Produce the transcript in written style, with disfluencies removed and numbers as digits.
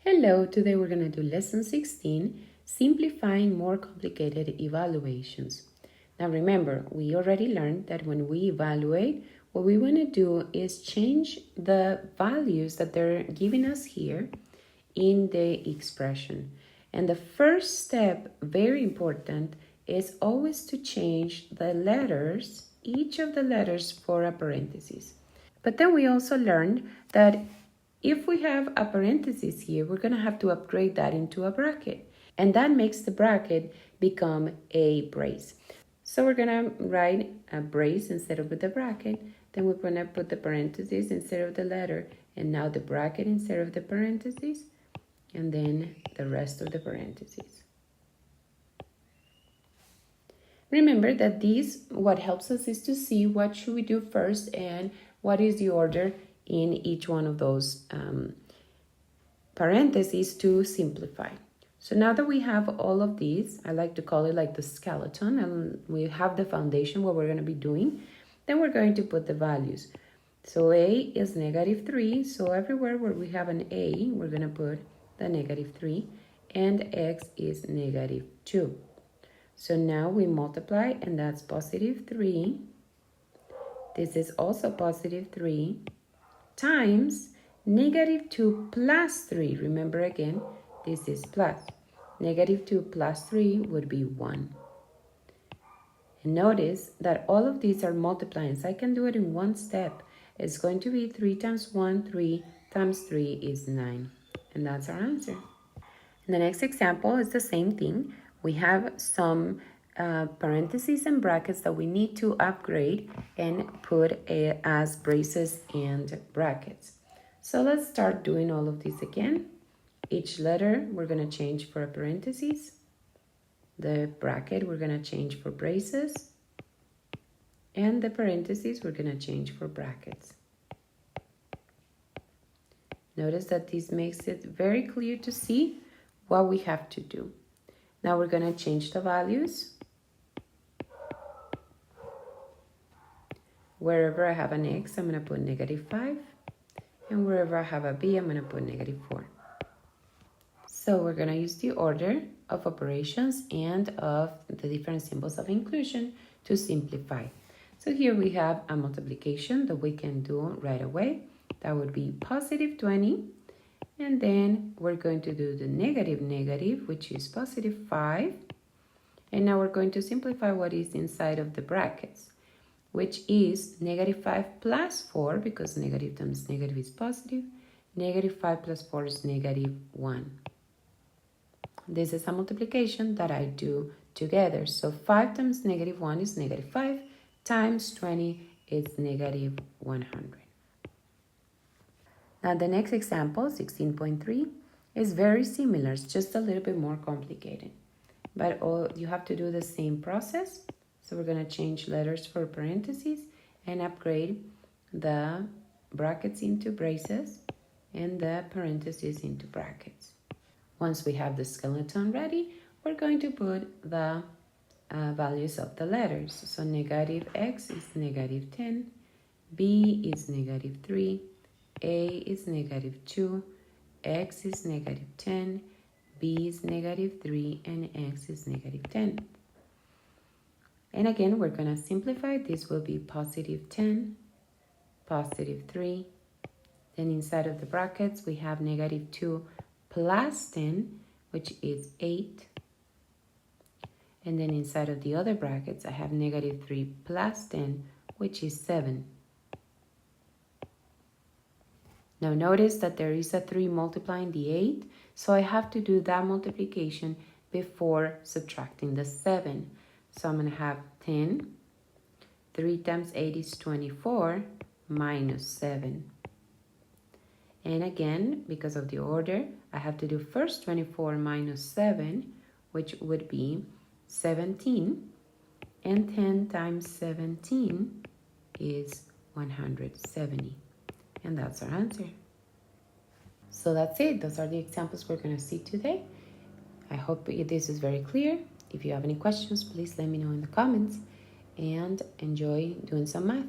Hello, today we're going to do lesson 16, simplifying more complicated evaluations. Now remember, we already learned that when we evaluate, what we want to do is change the values that they're giving us here in the expression. And the first step, very important, is always to change the letters, each of the letters for a parenthesis. But then we also learned that if we have a parenthesis here, we're going to have to upgrade that into a bracket. And that makes the bracket become a brace. So we're going to write a brace instead of with the bracket. Then we're going to put the parentheses instead of the letter. And now the bracket instead of the parentheses. And then the rest of the parentheses. Remember that what helps us is to see what should we do first and what is the order in each one of those parentheses to simplify. So now that we have all of these, I like to call it like the skeleton, and we have the foundation, what we're going to be doing, then we're going to put the values. So A is -3, so everywhere where we have an A, we're going to put the -3, and X is -2. So now we multiply, and that's +3. This is also +3 times -2 plus 3. Remember again, this is plus. -2 plus 3 would be 1. And notice that all of these are multiplying, so I can do it in one step. It's going to be 3 times 1, 3 times 3 is 9. And that's our answer. And the next example is the same thing. We have some parentheses and brackets that we need to upgrade and put as braces and brackets. So let's start doing all of these again. Each letter we're going to change for a parentheses. The bracket we're going to change for braces. And the parentheses we're going to change for brackets. Notice that this makes it very clear to see what we have to do. Now we're going to change the values. Wherever I have an X, I'm going to put -5. And wherever I have a B, I'm going to put -4. So we're going to use the order of operations and of the different symbols of inclusion to simplify. So here we have a multiplication that we can do right away. That would be +20. And then we're going to do the negative, which is +5. And now we're going to simplify what is inside of the brackets, which is -5 plus 4, because negative times negative is positive. -5 plus 4 is -1. This is a multiplication that I do together. So 5 times -1 is -5, times 20 is -100. Now the next example, 16.3, is very similar. It's just a little bit more complicated. But you have to do the same process. So we're going to change letters for parentheses and upgrade the brackets into braces and the parentheses into brackets. Once we have the skeleton ready, we're going to put the values of the letters. So -X is -10, B is -3, A is -2, X is -10, B is -3, and X is -10. And again, we're going to simplify. This will be +10, +3. Then inside of the brackets, we have -2 plus 10, which is 8. And then inside of the other brackets, I have -3 plus 10, which is 7. Now notice that there is a 3 multiplying the 8, so I have to do that multiplication before subtracting the 7. So I'm going to have 10. 3 times 8 is 24 minus 7. And again, because of the order, I have to do first 24 minus 7, which would be 17. And 10 times 17 is 170. And that's our answer. So that's it. Those are the examples we're going to see today. I hope this is very clear. If you have any questions, please let me know in the comments, and enjoy doing some math.